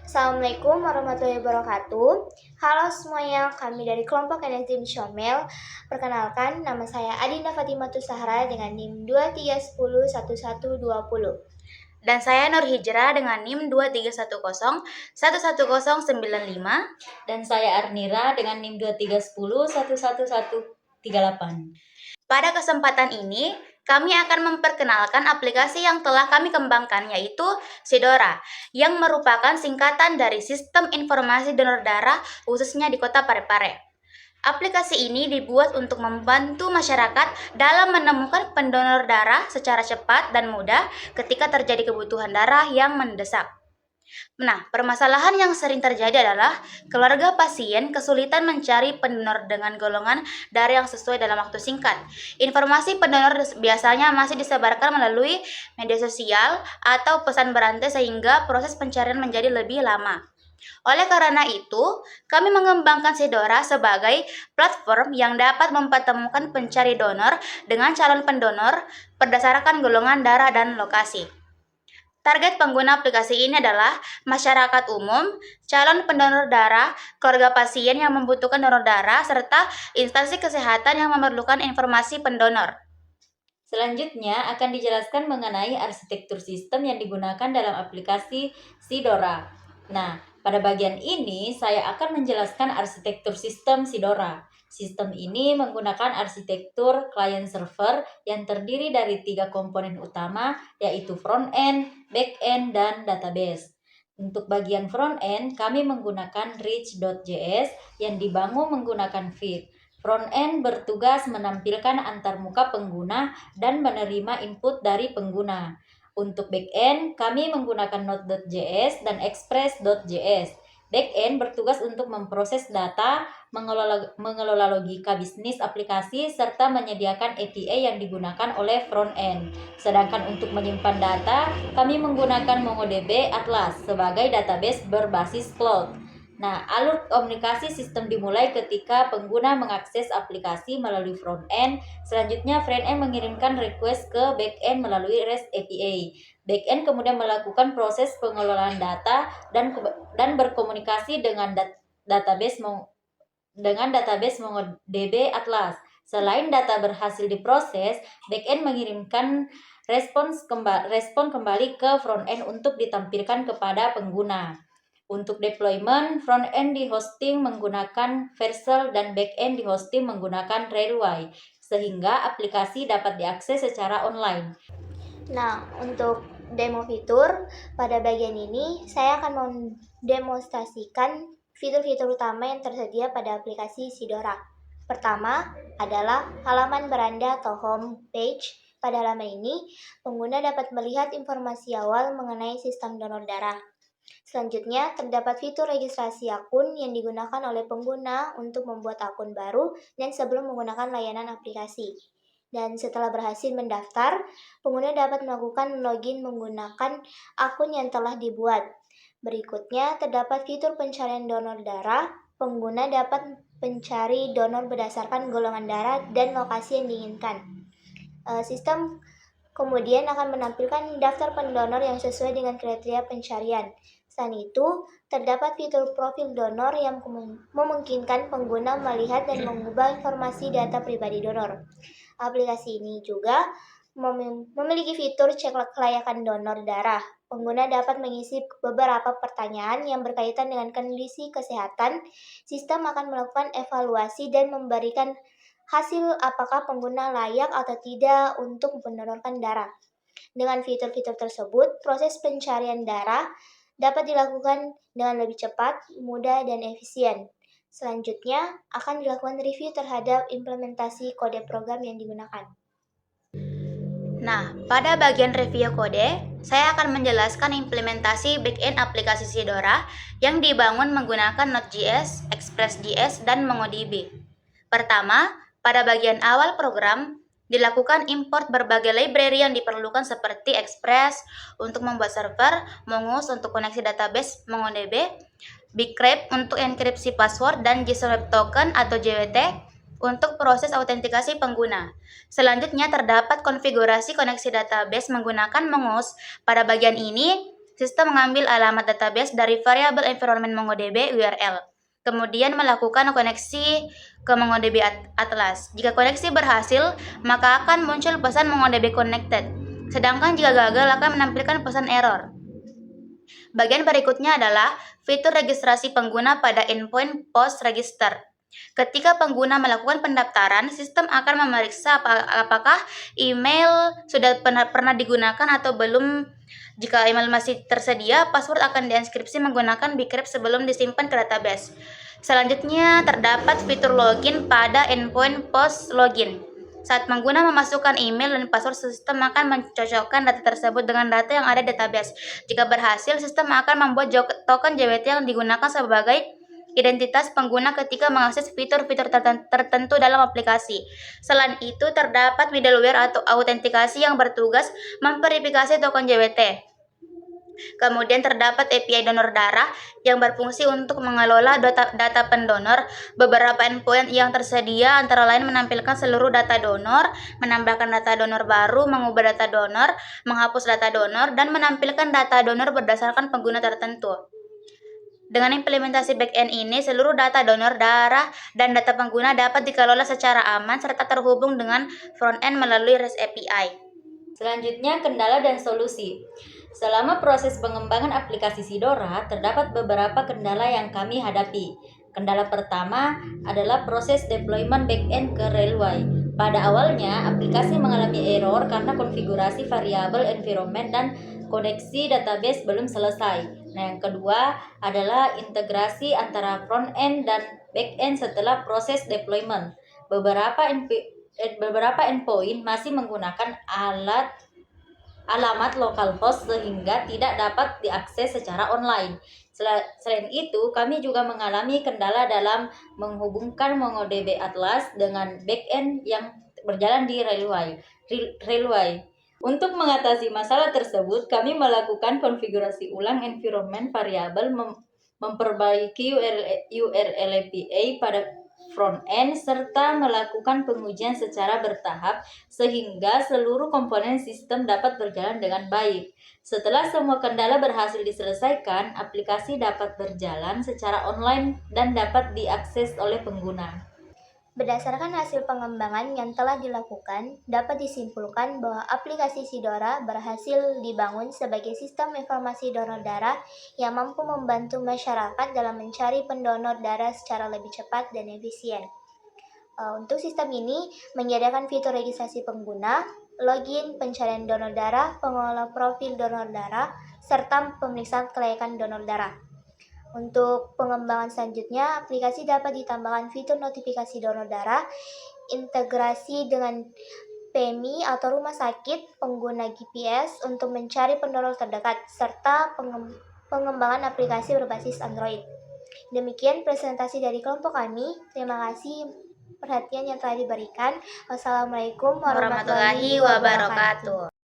Assalamualaikum warahmatullahi wabarakatuh. Halo semuanya, kami dari kelompok Enzim Syomel. Perkenalkan, nama saya Adinda Fatimatus Sahra dengan NIM 23101120. Dan saya Nur Hijrah dengan NIM 2310111095. Dan saya Arnira dengan NIM 2310111138. Pada kesempatan ini, kami akan memperkenalkan aplikasi yang telah kami kembangkan, yaitu Sidora, yang merupakan singkatan dari Sistem Informasi Donor Darah khususnya di Kota Parepare. Aplikasi ini dibuat untuk membantu masyarakat dalam menemukan pendonor darah secara cepat dan mudah ketika terjadi kebutuhan darah yang mendesak. Nah, permasalahan yang sering terjadi adalah keluarga pasien kesulitan mencari pendonor dengan golongan darah yang sesuai dalam waktu singkat. Informasi pendonor biasanya masih disebarkan melalui media sosial atau pesan berantai sehingga proses pencarian menjadi lebih lama. Oleh karena itu, kami mengembangkan Sidora sebagai platform yang dapat mempertemukan pencari donor dengan calon pendonor berdasarkan golongan darah dan lokasi. Target pengguna aplikasi ini adalah masyarakat umum, calon pendonor darah, keluarga pasien yang membutuhkan donor darah, serta instansi kesehatan yang memerlukan informasi pendonor. Selanjutnya akan dijelaskan mengenai arsitektur sistem yang digunakan dalam aplikasi Sidora. Nah, pada bagian ini saya akan menjelaskan arsitektur sistem Sidora. Sistem ini menggunakan arsitektur client-server yang terdiri dari 3 komponen utama, yaitu front-end, back-end, dan database. Untuk bagian front-end, kami menggunakan Rich.js yang dibangun menggunakan Vue. Front-end bertugas menampilkan antarmuka pengguna dan menerima input dari pengguna. Untuk back-end, kami menggunakan Node.js dan Express.js. Back-end bertugas untuk memproses data, mengelola logika bisnis aplikasi, serta menyediakan API yang digunakan oleh front-end. Sedangkan untuk menyimpan data, kami menggunakan MongoDB Atlas sebagai database berbasis cloud. Nah, alur komunikasi sistem dimulai ketika pengguna mengakses aplikasi melalui front-end. Selanjutnya, front-end mengirimkan request ke back-end melalui REST API. Back-end kemudian melakukan proses pengelolaan data dan berkomunikasi dengan database MongoDB Atlas. Selain data berhasil diproses, back-end mengirimkan respon kembali ke front-end untuk ditampilkan kepada pengguna. Untuk deployment, front-end di-hosting menggunakan Vercel dan back-end di-hosting menggunakan Railway, sehingga aplikasi dapat diakses secara online. Nah, untuk demo fitur, pada bagian ini saya akan mendemonstrasikan fitur-fitur utama yang tersedia pada aplikasi Sidora. Pertama adalah halaman beranda atau home page. Pada halaman ini, pengguna dapat melihat informasi awal mengenai sistem donor darah. Selanjutnya, terdapat fitur registrasi akun yang digunakan oleh pengguna untuk membuat akun baru dan sebelum menggunakan layanan aplikasi. Dan setelah berhasil mendaftar, pengguna dapat melakukan login menggunakan akun yang telah dibuat. Berikutnya, terdapat fitur pencarian donor darah. Pengguna dapat mencari donor berdasarkan golongan darah dan lokasi yang diinginkan. Sistem kemudian akan menampilkan daftar pendonor yang sesuai dengan kriteria pencarian. Selain itu, terdapat fitur profil donor yang memungkinkan pengguna melihat dan mengubah informasi data pribadi donor. Aplikasi ini juga memiliki fitur cek kelayakan donor darah. Pengguna dapat mengisi beberapa pertanyaan yang berkaitan dengan kondisi kesehatan. Sistem akan melakukan evaluasi dan memberikan hasil apakah pengguna layak atau tidak untuk mendonorkan darah. Dengan fitur-fitur tersebut, proses pencarian darah dapat dilakukan dengan lebih cepat, mudah, dan efisien. Selanjutnya, akan dilakukan review terhadap implementasi kode program yang digunakan. Nah, pada bagian review kode, saya akan menjelaskan implementasi backend aplikasi Sidora yang dibangun menggunakan Node.js, Express.js, dan MongoDB. Pertama, pada bagian awal program, dilakukan import berbagai library yang diperlukan seperti Express untuk membuat server, Mongoose untuk koneksi database MongoDB, Bigcrypt untuk enkripsi password, dan JSON Web Token atau JWT untuk proses autentikasi pengguna. Selanjutnya terdapat konfigurasi koneksi database menggunakan Mongoose. Pada bagian ini, sistem mengambil alamat database dari variabel environment MongoDB URL. Kemudian melakukan koneksi ke MongoDB Atlas. Jika koneksi berhasil, maka akan muncul pesan MongoDB connected. Sedangkan jika gagal akan menampilkan pesan error. Bagian berikutnya adalah fitur registrasi pengguna pada endpoint post register. Ketika pengguna melakukan pendaftaran, sistem akan memeriksa apakah email sudah pernah digunakan atau belum. Jika email masih tersedia, password akan dienkripsi menggunakan bcrypt sebelum disimpan ke database. Selanjutnya, terdapat fitur login pada endpoint post login. Saat pengguna memasukkan email dan password, sistem akan mencocokkan data tersebut dengan data yang ada di database. Jika berhasil, sistem akan membuat token JWT yang digunakan sebagai identitas pengguna ketika mengakses fitur-fitur tertentu dalam aplikasi. Selain itu, terdapat middleware atau autentikasi yang bertugas memverifikasi token JWT. Kemudian terdapat API donor darah yang berfungsi untuk mengelola data pendonor. Beberapa endpoint yang tersedia antara lain menampilkan seluruh data donor, menambahkan data donor baru, mengubah data donor, menghapus data donor, dan menampilkan data donor berdasarkan pengguna tertentu. Dengan implementasi backend ini, seluruh data donor darah dan data pengguna dapat dikelola secara aman serta terhubung dengan frontend melalui REST API. Selanjutnya, kendala dan solusi. Selama proses pengembangan aplikasi Sidora, terdapat beberapa kendala yang kami hadapi. Kendala pertama adalah proses deployment backend ke Railway. Pada awalnya, aplikasi mengalami error karena konfigurasi variabel environment dan koneksi database belum selesai. Nah, yang kedua adalah integrasi antara front-end dan back-end setelah proses deployment. Beberapa endpoint masih menggunakan alamat localhost sehingga tidak dapat diakses secara online. Selain itu, kami juga mengalami kendala dalam menghubungkan MongoDB Atlas dengan backend yang berjalan di Railway. Untuk mengatasi masalah tersebut, kami melakukan konfigurasi ulang environment variabel, memperbaiki URL API pada front-end, serta melakukan pengujian secara bertahap sehingga seluruh komponen sistem dapat berjalan dengan baik. Setelah semua kendala berhasil diselesaikan, aplikasi dapat berjalan secara online dan dapat diakses oleh pengguna. Berdasarkan hasil pengembangan yang telah dilakukan, dapat disimpulkan bahwa aplikasi Sidora berhasil dibangun sebagai sistem informasi donor darah yang mampu membantu masyarakat dalam mencari pendonor darah secara lebih cepat dan efisien. Untuk sistem ini, menyediakan fitur registrasi pengguna, login, pencarian donor darah, pengelola profil donor darah, serta pemeriksaan kelayakan donor darah. Untuk pengembangan selanjutnya, aplikasi dapat ditambahkan fitur notifikasi donor darah, integrasi dengan PMI atau rumah sakit, pengguna GPS untuk mencari pendonor terdekat, serta pengembangan aplikasi berbasis Android. Demikian presentasi dari kelompok kami. Terima kasih perhatian yang telah diberikan. Wassalamualaikum warahmatullahi wabarakatuh.